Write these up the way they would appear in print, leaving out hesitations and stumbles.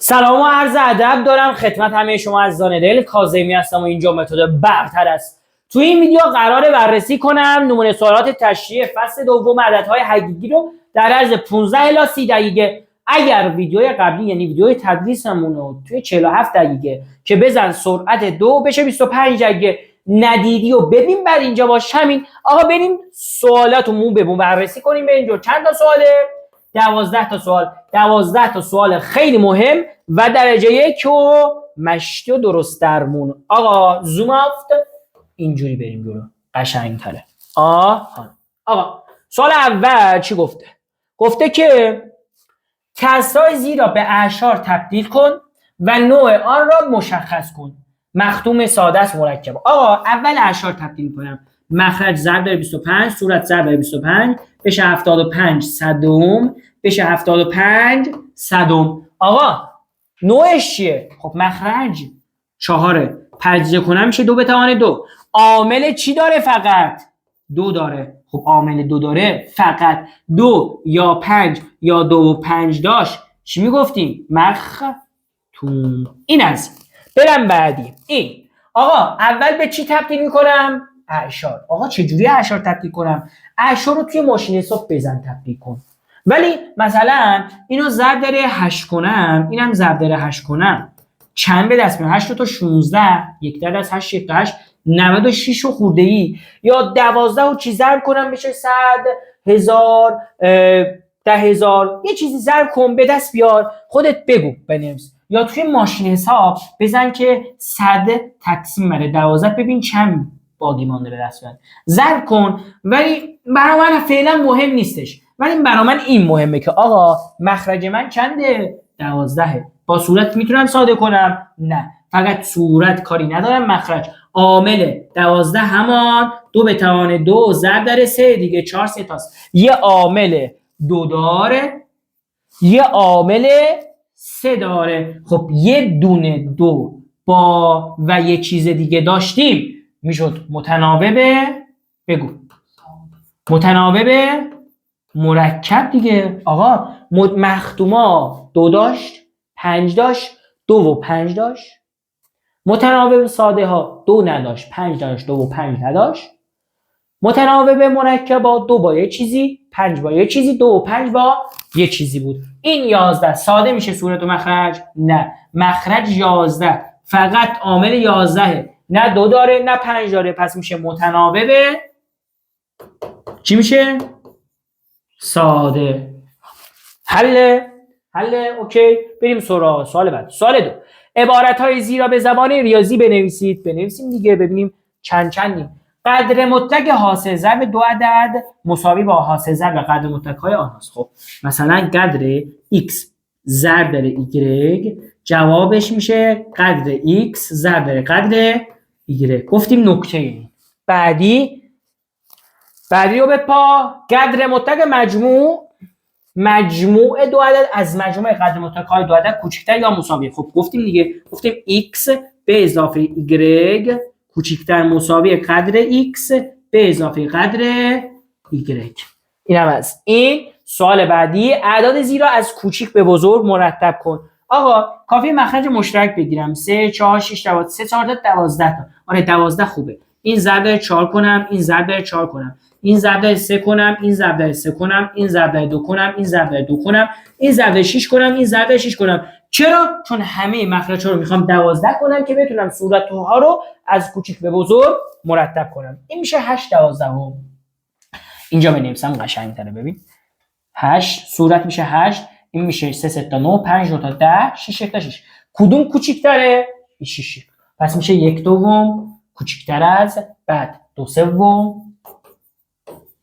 سلام و عرض ادب دارم خدمت همه شما عزیزان دل. کاظمی هستم و اینجا متد برتر است. تو این ویدیو قراره بررسی کنم نمونه سوالات تشریح فصل دوم عددهای حقیقی رو در عرض 15 الی 30 دقیقه. اگر ویدیوی قبلی یعنی ویدیوی تدریسمون رو توی 47 دقیقه که بزن سرعت 2 بشه 25 دقیقه ندیدی و ببین بعد اینجا باش همین آقا بریم سوالات رو مو به مو بررسی کنیم. به اینجا چند تا سواله؟ 12 تا سوال. 12 تا سوال خیلی مهم و درجه 1 و مشتی و درست درمون. آقا زوم افت اینجوری بریم جلو قشنگ‌تره. آقا سوال اول چی گفته؟ گفته که کسرای زیر را به اعشار تبدیل کن و نوع آن را مشخص کن. مختوم ساده است مرکب. آقا اول اعشار تبدیل کنم. مخرج ضرب در 25 صورت ضرب در 25 بشه 75 صدم بشه 75 صدم. آقا نوعش چیه؟ خب مخرج 4 تجزیه کنم میشه 2 به توان 2. عامل چی داره؟ فقط 2 داره. خب عامل 2 داره فقط 2 یا 5 یا 2 و 5 داشت چی میگفتیم؟ مختوم. این از برم بعدی. این آقا اول به چی تبدیل میکنم؟ اعشار. آقا چجوری اعشار تبدیل کنم؟ اعشار رو توی ماشین حساب بزن تبدیل کن. ولی مثلا اینو ضرب در 8 کنم اینم ضرب در 8 کنم چند به دست میاد؟ 8 تا 16 1 در از 8 1 تا 8 96 و خورده ای. یا 12 و چی ضرب کنم بشه 100 1000 10000 یه چیزی ضرب کن به دست بیار خودت بگو بنویس. یا توی ماشین حساب بزن که 100 تقسیم بر 12 ببین چند باقی مونده به دست بیاد ضرب کن. ولی برای من فعلا مهم نیستش. ولی برای من این مهمه که آقا مخرج من چنده؟ 12. با صورت میتونم ساده کنم؟ نه فقط صورت کاری ندارم. مخرج عامل 12 همان 2 به توان 2 ضرب در 3 دیگه 4 3 تاست. یه عامل 2 داره یه عامل 3 داره. خب یه دونه 2 با و یه چیز دیگه داشتیم میشد متناوب. بگو متناوب مرکب دیگه. آقا مختوما 2 داشت 5 داشت 2 و 5 داشت. متناوب ساده ها 2 نداشت 5 داشت 2 و 5 نداشت. متناوب مرکبا 2 با یه چیزی 5 با یه چیزی 2 و 5 با یه چیزی بود. این 11 ساده میشه صورت و مخرج؟ نه مخرج 11 فقط عامل 11 نه 2 داره نه 5 داره پس میشه متناوب چی میشه؟ ساده. حل اوکی. بریم سراغ سوال بعد. سوال 2 عبارت‌های زیرا به زبان ریاضی بنویسیم دیگه ببینیم چندیم. قدر مطلق حاصل ضرب 2 عدد مساوی با حاصل ضرب قدر مطلق‌های آنهاست. خب مثلا قدر x ضرب در y جوابش میشه قدر x ضرب در قدر y. گفتیم نکته بعدی رو به پا. قدر مطلق مجموع 2 عدد از مجموع قدر مطلق‌های 2 عدد کوچکتر یا مساوی. خب گفتیم دیگه گفتیم x به اضافه y کوچکتر مساوی قدر x به اضافه قدر y. اینم از این. سوال بعدی اعداد زیرا از کوچیک به بزرگ مرتب کن. آقا کافی مخرج مشترک بگیرم 3 4 6 3 4 تا 12 تا. آره 12 خوبه. این ضرب در 4 کنم این ضرب در 4 کنم این ضرب در 3 کنم این ضرب در 3 کنم این ضرب در 2 کنم این ضرب در 2 کنم این ضرب در 6 کنم این ضرب در 6 کنم. چرا؟ چون همه مخرج‌ها رو میخوام 12 کنم که بتونم صورت‌ها رو از کوچیک به بزرگ مرتب کنم. این میشه 8 12. اینجا بنویسم قشنگ‌تره. ببین 8 صورت میشه 8 این میشه 3 3 تا 9 5 2 تا 10 6 1 تا 6. کدوم کوچیک‌تره؟ 6. پس میشه 1 دوم کوچیک‌تر از بعد 2 سوم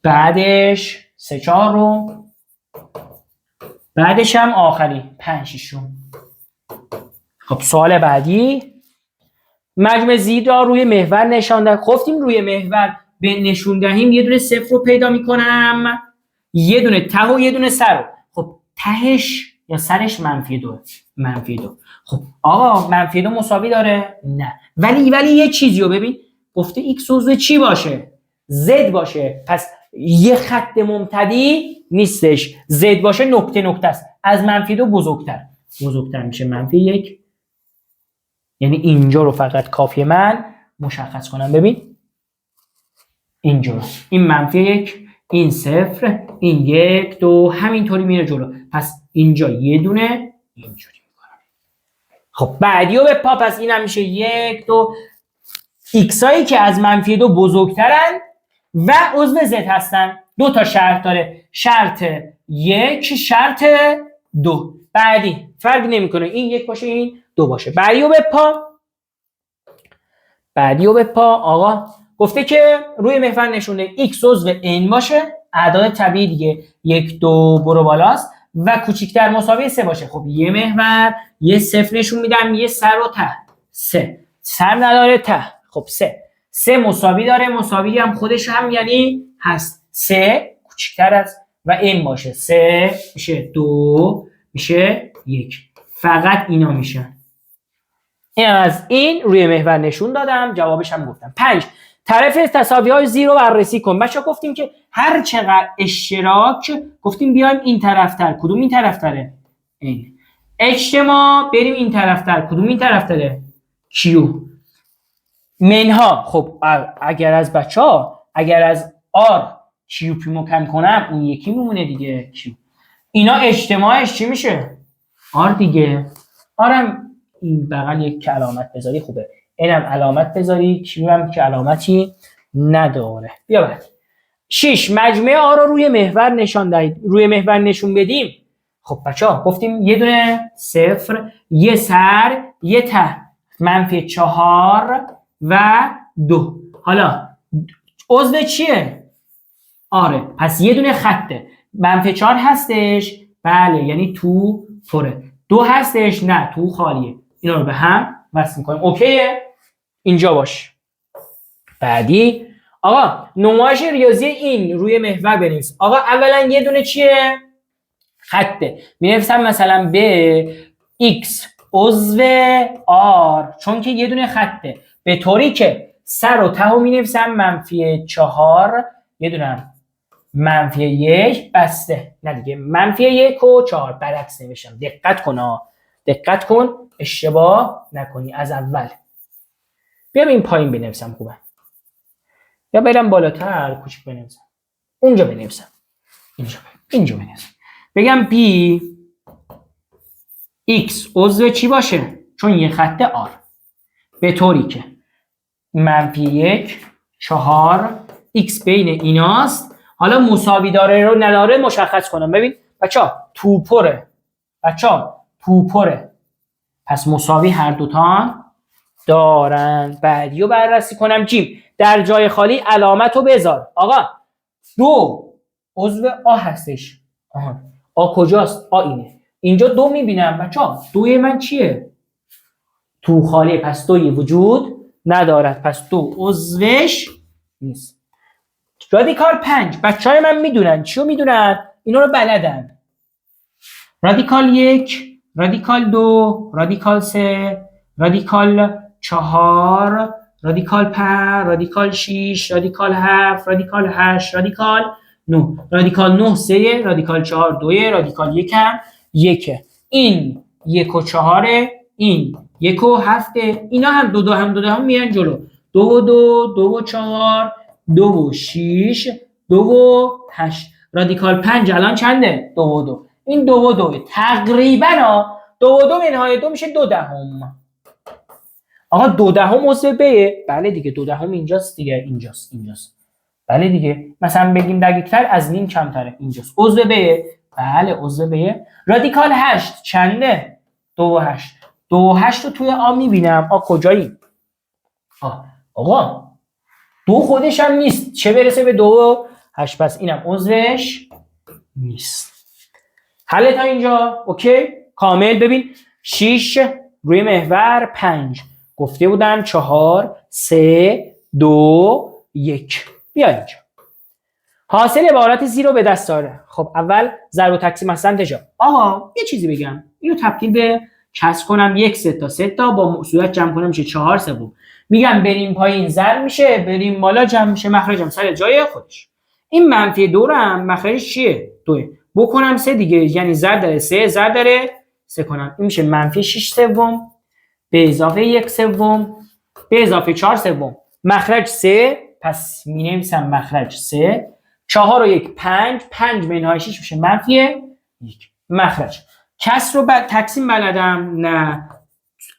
بعدش 3 چهارم بعدش هم آخری 5 ششم. خب سوال بعدی مجموع زیرا روی محور نشان ده. گفتیم روی محور به نشون دهیم یه دونه صفر رو پیدا میکنم یه دونه ته و یه دونه سر رو. خب تهش یا سرش -2. خب آقا -2 مساوی داره؟ نه ولی یه چیزی رو ببین گفته x عضو چی باشه؟ z باشه. پس یه خط ممتدی نیستش. z باشه نقطه است از -2 بزرگتر. بزرگتر میشه منفی 1. یعنی اینجا رو فقط کافیه من مشخص کنم. ببین اینجا این منفی 1، این 0، این 1 2 همینطوری میره جلو. پس اینجا یه دونه اینجوری میکنم. خب بعدیو به پا. پس این هم میشه 1 2 ایکس هایی که از منفی 2 بزرگترن و عضو زد هستن. 2 تا شرط داره، شرط 1 شرط 2. بعدی فرق نمیکنه این 1 باشه این 2 باشه. بعدیو به پا آقا گفته که روی محور نشونده x عضو n باشه، اعداد طبیعی دیگه 1 2 برو بالاست و کوچیکتر مساوی 3 باشه. خب یه محور یه 0 نشون میدم، یه سر و ته. 3 سر نداره، ته. خب 3 مساوی داره، مساوی هم خودش هم یعنی هست 3 کوچیکتر از و n باشه. 3 میشه 2 میشه 1. فقط اینا میشن. این از این روی محور نشون دادم، جوابش هم گفتم. 5 طرف تساوی‌های 0 بررسی کن. بچا گفتیم که هر چقدر اشتراک گفتیم بیایم این طرفتر. کدوم این طرفتره؟ این. اجتماع بریم این طرفتر. کدوم این طرفتره؟ Q. منها خب اگر از بچا اگر از R Q پی کم کنم اون یکی میمونه دیگه Q. اینا اجتماعش چی میشه؟ R دیگه. R هم این بغل یک علامت بذاری خوبه. اینم علامت بذاری، کیو هم که علامتی نداره. بیا بعد 6 مجموعه آ رو روی محور نشان دهید. روی محور نشون بدیم. خب بچه‌ها گفتیم یه دونه 0 یه سر یه ته، منفی 4 و 2. حالا عضو چیه؟ آره پس یه دونه خطه. منفی 4 هستش، بله یعنی تو پره. 2 هستش، نه تو خالیه. اینا رو به هم وصل می‌کنیم. اوکیه؟ اینجا باش. بعدی آقا نمایش ریاضی این روی محور بنویس. آقا اولا یه دونه چیه؟ خطه. می‌نویسم مثلا به x عضو r، چون که یه دونه خطه، به طوری که سر و ته رو می‌نویسم منفی 4 یه دونه منفی 1 بسته. نه دیگه منفی 1 و 4 برعکس نوشتم. دقت کن اشتباه نکنی از اول. بیا این پایین بنویسم خوبه، یا برم بالاتر کوچیک بنویسم، اونجا بنویسم، اینجا بنویسم. بگم p x عضو چی باشه؟ چون یه خط r، به طوری که منفی 1 4 x بین ایناست. حالا مساوی داره رو نداره مشخص کنم. ببین بچا توپره، پس مساوی هر دوتا دارن. بعدی رو بررسی کنم. جیم در جای خالی علامت رو بذار. آقا 2 عضو آ هستش. آ کجاست؟ آ اینه. اینجا 2 میبینم بچا. 2 من چیه؟ تو خالی، پس 2 وجود ندارد، پس 2 عضوش نیست. رادیکال 5 بچهای من میدونن. چیو میدونن؟ اینا رو بلدن. رادیکال 1، رادیکال 2، رادیکال 3، رادیکال 4، رادیکال 5، رادیکال 6، رادیکال 7، رادیکال 8، رادیکال 9. رادیکال 9 3، رادیکال 4 2، رادیکال 1 هم 1. این 1 و 4، این 1 و 7. اینا هم 2 هم میان جلو. 2 و 2، 2 و 4، 2 و 6، 2 و 8. رادیکال 5 الان چنده؟ 2 و 2. این 2 و 2 تقریبا 2 و 2 منهای 2 میشه 2 دهم. آقا 2 دهم عضو ب. بله دیگه 2 دهم اینجاست دیگه. اینجاست. بله دیگه. مثلا بگیم دقیق‌تر از نیم کمتره. اینجاست. عضو ب. بله عضو ب. رادیکال 8 چنده؟ 2 و 8. 2 و 8 رو توی آ میبینم. آ کجایی؟ آقا 2 خودش هم نیست، چه برسه به 2 و 8. پس اینم عضوش نیست. حل تا اینجا اوکی کامل. ببین 6 روی محور 5 گفته بودن 4 3 2 1. بیا اینجا حاصل عبارت زیرو به دست داره. خب اول ضرب و تقسیم از سمت جا. آقا یه چیزی بگم، اینو تبدیل به کسر کنم 1 3 تا با صورت جمع کنم میشه 4 سوم. میگم بریم پایین ضرب میشه، بریم بالا جمع میشه، مخرجم سر جای خودش. این منفی 2 رو هم مخرجش چیه؟ 2 بکنم 3 دیگه، یعنی ضرب داره 3 ضرب داره 3 کنم، این میشه منفی 6 سوم به اضافه 1 سوم به اضافه 4 سوم. مخرج 3، پس می‌نویسم مخرج 3. 4 و 1 5، 5 منهای 6 میشه منفی 1. مخرج کسر رو تقسیم بلدم؟ نه.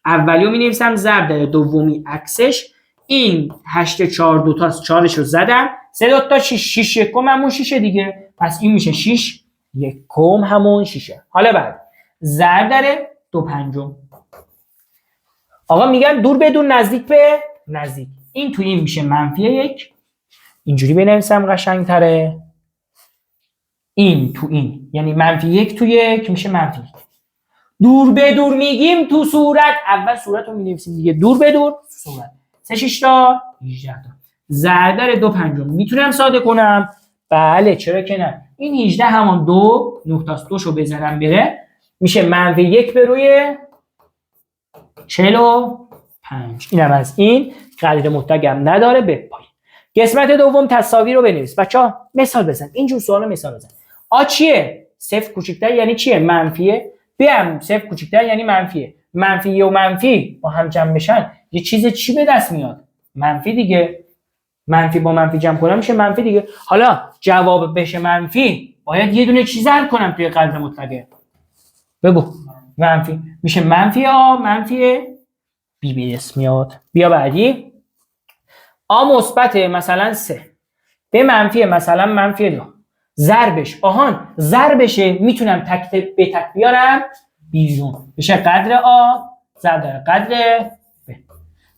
اولیو می‌نویسم ضرب در دومی عکسش. این 8 4 2 تاست، 4 رو زدم، 3 2 تا 6 6 یکم همون 6 دیگه، پس این میشه 6 یکم همون 6. حالا بعد ضرب در 2 پنجم. آقا میگن دور به دور نزدیک به نزدیک، این تو این میشه منفی 1. اینجوری بنویسم قشنگتره. این تو این یعنی منفی 1 تو 1 میشه منفی 1. دور به دور میگیم تو صورت، اول صورت رو مینویسیم دیگه، دور به دور صورت. 3 6 تا 18 تا. ضرب در 2 پنجم میتونم ساده کنم؟ بله چرا که نه. این 18 همان 2 نقطه 2 شو بزنم بره میشه منفی 1 به روی 45. اینم از این. قدر متگم نداره به پایین. قسمت دوم تساوی رو بنویس. بچه‌ها مثال بزن. اینجور سوالا مثال بزن. آ چیه؟ صفر کوچیک‌تر یعنی چیه؟ منفیه. ب هم صفر کوچیک‌تر یعنی منفیه. منفی و منفی با هم جمع بشن یه چیز چی به دست میاد؟ منفی دیگه. منفی با منفی جمع کنم میشه منفی دیگه. حالا جواب بشه منفی، باید یه دونه چیز حل کنم توی قدر مطلقه. بگو. منفی میشه منفی آ، منفی بی به اسم میاد. بیا بعدی. آ مثبت مثلا 3 به منفی مثلا منفی 2. ضربش آهان ضربشه، میتونم تک به تک بیارم بیرون، بشه قدر آ ضرب در قدر ب.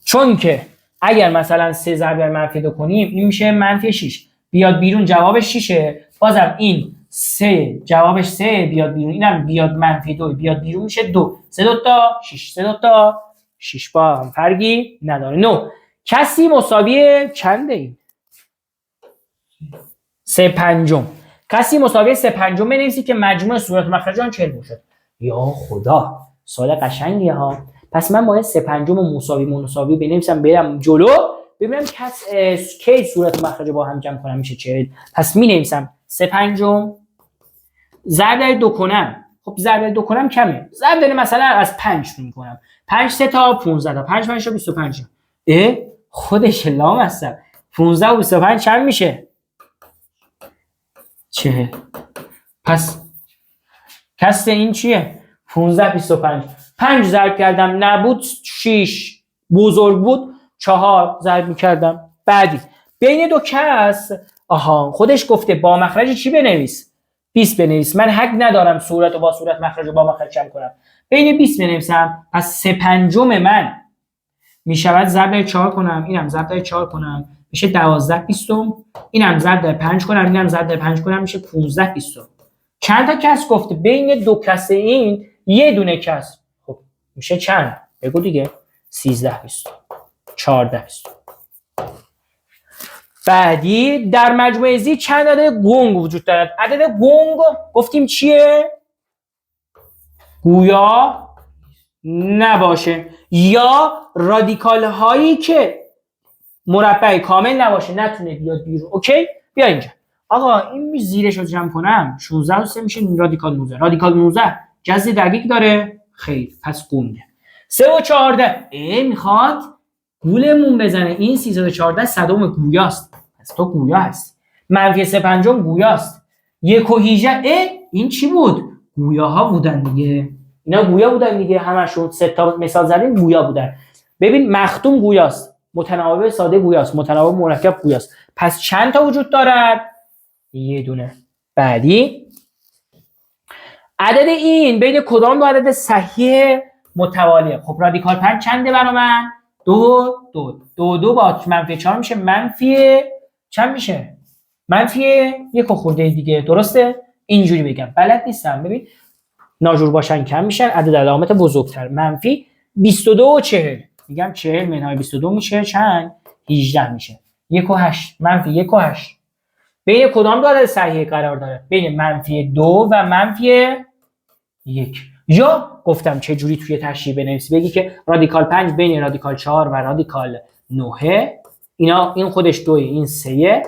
چون که اگر مثلا 3 ضرب در منفی 2 کنیم این میشه منفی 6 بیاد بیرون جوابش 6. بازم این 3 جوابش 3 بیاد بیرون، اینم بیاد منفی 2 بیاد بیرون میشه 2. 3 2 تا 6 3 2 تا 6 با هم فرقی نداره. 9 کسی مساوی چنده این؟ 3 پنجم. کسی مساوی 3 پنجم بنویسی که مجموع صورت و مخرج آن 40 باشد. یا خدا سوال قشنگیه ها. پس من باید 3 پنجم و مساوی بنویسم برم جلو ببینم کی صورت و مخرج با هم جمع کنم میشه 40. پس مینویسم 3 پنجم ضرب در 2 کنم. خب ضرب در 2 کنم کمه، ضرب در مثلا از 5 میکنم. 5 3 تا 15 تا 5 5 تا 25. خودش لام هستم. 15 و 25 چند میشه؟ 40. پس کسر این چیه؟ 15 25. 5 ضرب کردم نبود 6 بزرگ بود 4 ضرب میکردم. بعدی بین دو کس آها خودش گفته با مخرج چی بنویس؟ 20 بنویس. من حق ندارم صورت و با صورت مخرج و با مخرج جمع کنم. بین 20 بنویسم. پس 3 پنجم من میشود ضرب در 4 کنم، اینم ضرب در 4 کنم میشه 12 بیستم، اینم ضرب در 5 کنم، اینم ضرب در 5 کنم میشه 15 بیستم. چند تا کس گفته؟ بین دو کس این یه دونه کس. خب میشه چند؟ بگو دیگه. 13 بیستم 14 بیستم. بعدی در مجموعه زی چند عدد گنگ وجود دارد؟ عدد گنگ گفتیم چیه؟ گویا نباشه یا رادیکال هایی که مربع کامل نباشه نتونه بیاد بیرون. اوکی بیا اینجا. آقا این زیرش رو جمع کنم 16 و 3 میشه رادیکال 19. رادیکال 19 جذر دقیق داره؟ خیر پس گنگه. 3 و 14 میخواد گولمون بزنه. این 314 صدم گویاست. پس تو گویا هستی. منفی 3 پنجم گویاست. 1 و 18 این چی بود؟ گویاها بودن دیگه. اینا گویا بودن دیگه، همشون 3 تا مثال زدیم گویا بودن. ببین مختوم گویاست، متناوب ساده گویاست، متناوب مرکب گویاست. پس چند تا وجود دارد؟ یه دونه. بعدی عدد این بین کدام دو عدد صحیح متوالیه؟ خب رادیکال 5 چنده برای من؟ 2 2 2 2 با منفی 4 میشه منفی چند میشه؟ منفی 1 خورده دیگه. درسته؟ اینجوری بگم بلد نیستم. ببین ناجور باشن کم میشن، عدد علامت بزرگتر. منفی 22 و 40 میگم 40 منهای 22 میشه چند؟ 18 میشه. 1 و 8 منفی 1 و 8 بین کدام دو عدد صحیح قرار داره؟ بین منفی 2 و منفی 1. یا گفتم چه جوری توی تشریح بنویسی بگی که رادیکال 5 بین رادیکال 4 و رادیکال 9 اینا، این خودش 2 این 3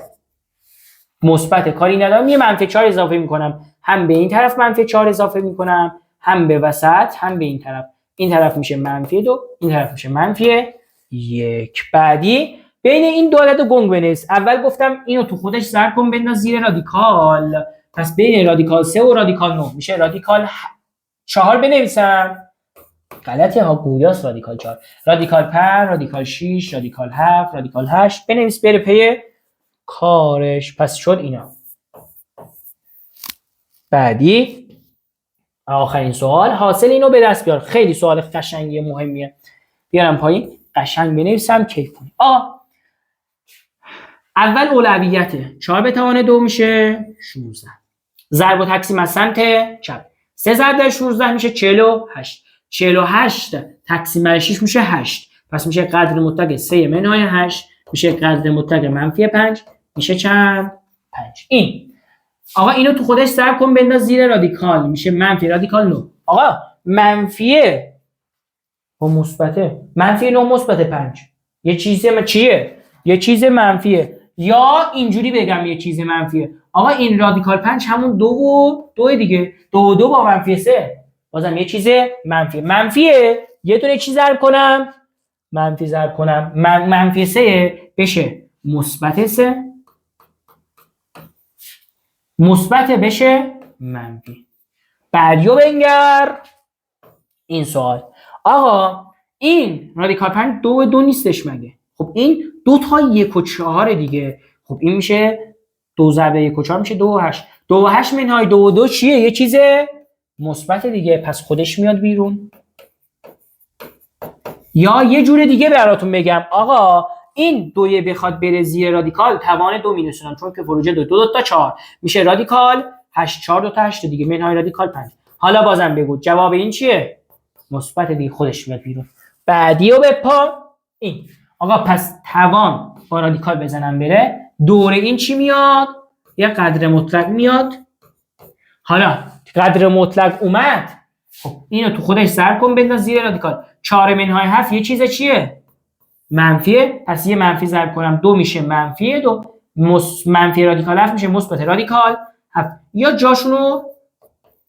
مثبت کاری ندارم، یه منفی 4 اضافه میکنم، هم به این طرف منفی 4 اضافه میکنم هم به وسط هم به این طرف. این طرف میشه -2، این طرف میشه -1. بعدی بین این دو عدد گنگ بنویس. اول گفتم اینو تو خودش ضرب کن بنداز زیر رادیکال. پس بین رادیکال 3 و رادیکال 9 میشه رادیکال 4 بنویسم. غلطی ها، گویاست رادیکال 4. رادیکال 5، رادیکال 6، رادیکال 7، رادیکال 8 بنویس بره پی کارش. پس شد اینا. بعدی آخرین سوال، حاصل اینو به دست بیار. خیلی سوال قشنگی مهمیه. بیارم پایین قشنگ بنویسم کیف کنی. اول اولویته 4 به توان 2 میشه 16. ضرب و تقسیم از سمت چپ. 3 ضرب در 16 میشه 48. 48 تقسیم بر 6 میشه 8. پس میشه قدر مطلق 3 منهای 8 میشه قدر مطلق -5 میشه چند؟ 5. این آقا اینو تو خودش ضرب کن بنداز زیر رادیکال میشه منفی رادیکال 9. آقا منفیه و مثبته. -9 مثبت 5 یه چیزی چیه؟ یه چیز منفیه. یا اینجوری بگم یه چیز منفیه. آقا این رادیکال 5 همون 2 و 2 دیگه. 2 و 2 با -3 بازم یه چیز منفیه. منفیه یه دونه چیز ضرب کنم منفی ضرب کنم -3 بشه مثبت 3، مثبت بشه منفی. بعدیو بنگر این سوال. آقا این رادیکال 5 2 و 2 نیستش مگه؟ خب این 2 تا 1 و 4 دیگه. خب این میشه 2 ضرب 1 و 4 میشه 2 و 8. 2 و 8 منهای 2 و 2 چیه؟ یه چیز مثبت دیگه. پس خودش میاد بیرون. یا یه جور دیگه براتون بگم، آقا این 2 بخواد بره زیر رادیکال توان 2 میرسونم، چون که فروجه 2 تا 4 میشه رادیکال 8. 4 2 تا 8 دیگه منهای رادیکال 5. حالا بازم بگو جواب این چیه؟ مثبت دیگه، خودش میاد بیرون. بعدیو بپا این. آقا پس توان با رادیکال بزنم بره، دور این چی میاد؟ یه قدر مطلق میاد. حالا قدر مطلق اومد، خب اینو تو خودش ضرب کن بنداز زیر رادیکال. 4 منهای 7 یه چیز چیه؟ منفیه. پس یه منفی ضرب کنم 2 میشه -2. منفی رادیکال 7 میشه مثبت رادیکال 7. یا جاشونو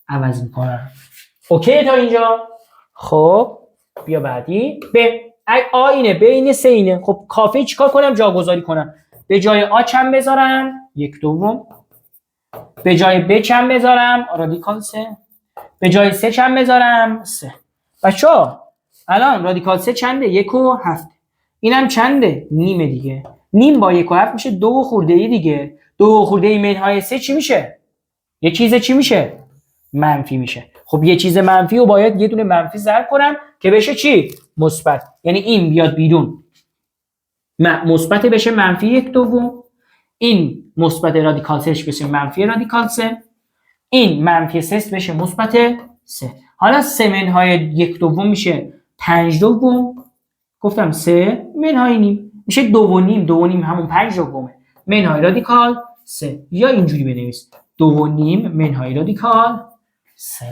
عوض میکنم. اوکی تا اینجا؟ خب بیا بعدی. اینه بین 3 اینه. خب کافی چیکار کنم؟ جاگذاری کنم. به جای آ چند بذارم؟ 1/2. به جای ب چند بذارم؟ رادیکال 3. به جای 3 چند بذارم؟ 3. بچه‌ها الان رادیکال 3 چنده؟ 1 و 7. اینم چنده؟ نیمه دیگه. نیم با 1 و 7 میشه 2 خورده ای دیگه. 2 خورده ای منهای 3 چی میشه؟ یه چیز چی میشه؟ منفی میشه. خب یه چیز منفی رو باید یه دونه منفی ضرب کنم که بشه چی؟ مثبت. یعنی این بیاد بیرون مثبت بشه -1/2. این مثبت رادیکال 3 بشه منفی رادیکال 3. این منفی 3 بشه مثبت 3. حالا 3 منهای 1/2 میشه 5/2. گفتم 3 منهای نیم میشه 2.5. 2.5 همون 5/2 منهای رادیکال 3. یا اینجوری بنویس 2.5 منهای رادیکال 3.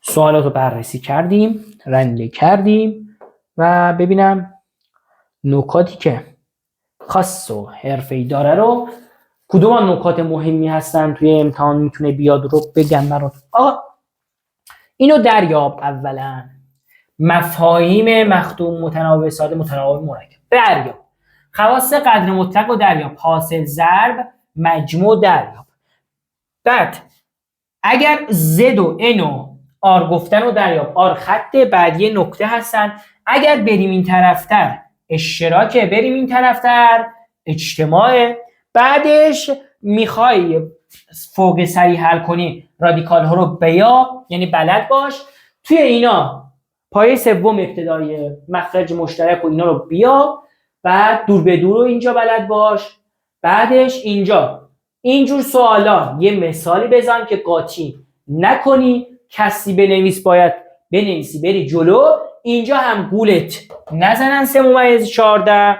سوالات رو بررسی کردیم، رنده کردیم و ببینم نکاتی که خاص و حرفه‌ای داره رو، کدوم نکات مهمی هستن توی امتحان میتونه بیاد رو بگم براتون. اینو دریاب. اولا مفاهیم مختوم، متناوب ساده، متناوب مرکب دریاب. خواص قدر مطلق رو دریاب. حاصل ضرب مجموع دریاب. بعد اگر زد و ان و آر گفتن رو دریاب. آر خط بعدی نکته هستن. اگر بریم این طرفتر اشتراکه، بریم این طرفتر اجتماع. بعدش میخوای فوق سری حل کنی رادیکال ها رو بیاب، یعنی بلد باش. توی اینا پایه سوم ابتدایی مخرج مشترک و اینا رو بیاب. بعد دور به دور رو اینجا بلد باش. بعدش اینجا اینجور سوالا یه مثالی بزن که قاطی نکنی. کسی بنویس باید بنویسی بری جلو. اینجا هم گولت نزنن 3/14.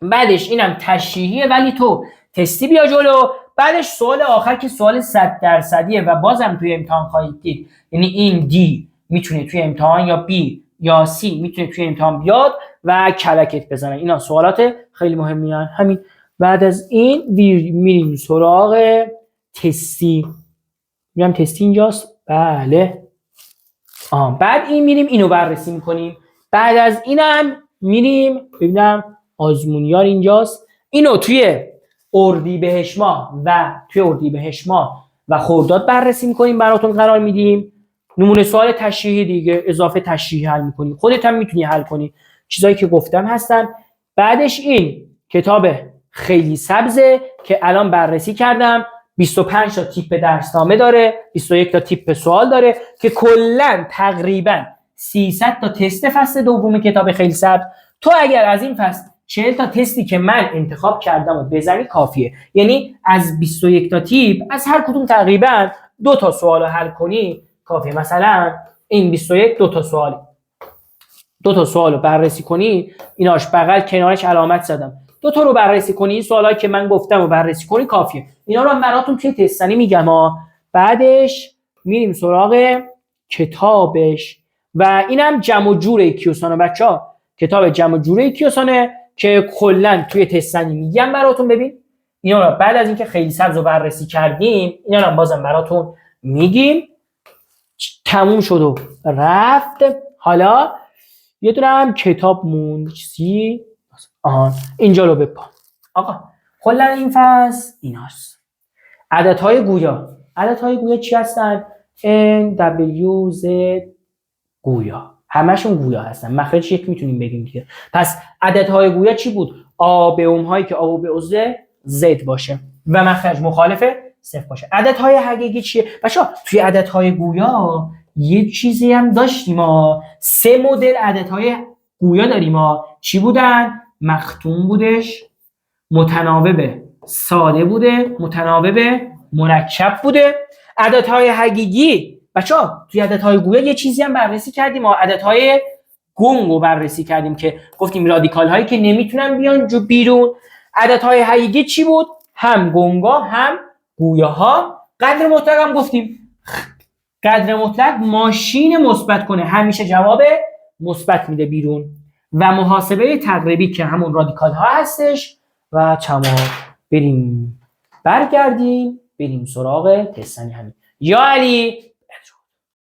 بعدش اینم تشریحیه ولی تو تستی بیا جلو. بعدش سوال آخر که سوال 100% و بازم توی امتحان خواهید دید. یعنی این دی میتونه توی امتحان یا بی یا سی میتونه توی امتحان بیاد و کلکت بزنه. اینا سوالات خیلی مهمی هستن. همین. بعد از این میریم سراغ تستی. میگم تستی اینجاست. بله. بعد این میریم اینو بررسی میکنیم. بعد از اینم میریم ببینم آزمونیار اینجاست. اینو توی اردیبهشت ماه و خرداد بررسی میکنیم، براتون قرار میدیم. نمونه سوال تشریحی دیگه، اضافه تشریحی حل میکنی، خودت هم میتونی حل کنی، چیزایی که گفتم هستن. بعدش این کتاب خیلی سبزه که الان بررسی کردم، 25 تا تیپ درسنامه داره، 21 تا تیپ سوال داره که کلا تقریبا 300 تا تست فصل دوم کتاب خیلی سبز. تو اگر از این فصل 40 تا تستی که من انتخاب کردم و بزنی کافیه. یعنی از 21 تا تیپ از هر کدوم تقریبا 2 تا سوال حل کنی کافیه. مثلا این 21 2 تا سوال رو بررسی کنی، ایناش بغل کنارش علامت زدم، 2 تا رو بررسی کنی، این سوالایی که من گفتم رو بررسی کنی کافیه. اینا رو براتون توی تستنی میگم بعدش میریم سراغ کتابش و اینم جمع و جور کیوسانه بچه‌ها. کتاب جمع و جور کیوسانه که کلا توی تستنی میگم براتون. ببین اینا رو بعد از اینکه خیلی سبز رو بررسی کردیم، اینا رو بازم براتون میگیم. تموم شد و رفت. حالا یه دونه هم کتاب موند اینجا رو بپا. آقا کلا این فصل ایناست. عددهای گویا. عددهای گویا چی هستن؟ N W Z گویا، همشون گویا هستن. مخرج یک میتونیم بگیم دیگه. پس عددهای گویا چی بود؟ آ به اوم هایی که آ به عضو Z باشه و مخرج مخالف صفر باشه. عددهای حقیقی چیه بچه‌ها؟ توی عددهای گویا یه چیزی هم داشتیم 3 مدل عددهای گویا داریم چی بودن؟ مختوم بودش، متناوب ساده بوده، متناوب مرکب بوده. عددهای حقیقی بچه‌ها توی عددهای گویا یه چیزی هم بررسی کردیم عددهای گنگ رو بررسی کردیم که گفتیم رادیکال هایی که نمیتونن بیان جو بیرون. عددهای حقیقی چی بود؟ هم گنگا هم گویاها. قدر مطلق هم گفتیم، قدر مطلق ماشین مثبت کنه همیشه جواب مثبت میده بیرون. و محاسبه تقریبی که همون رادیکال ها هستش. و تمام. بریم برگردیم بریم سراغ تستنی همین. یا علی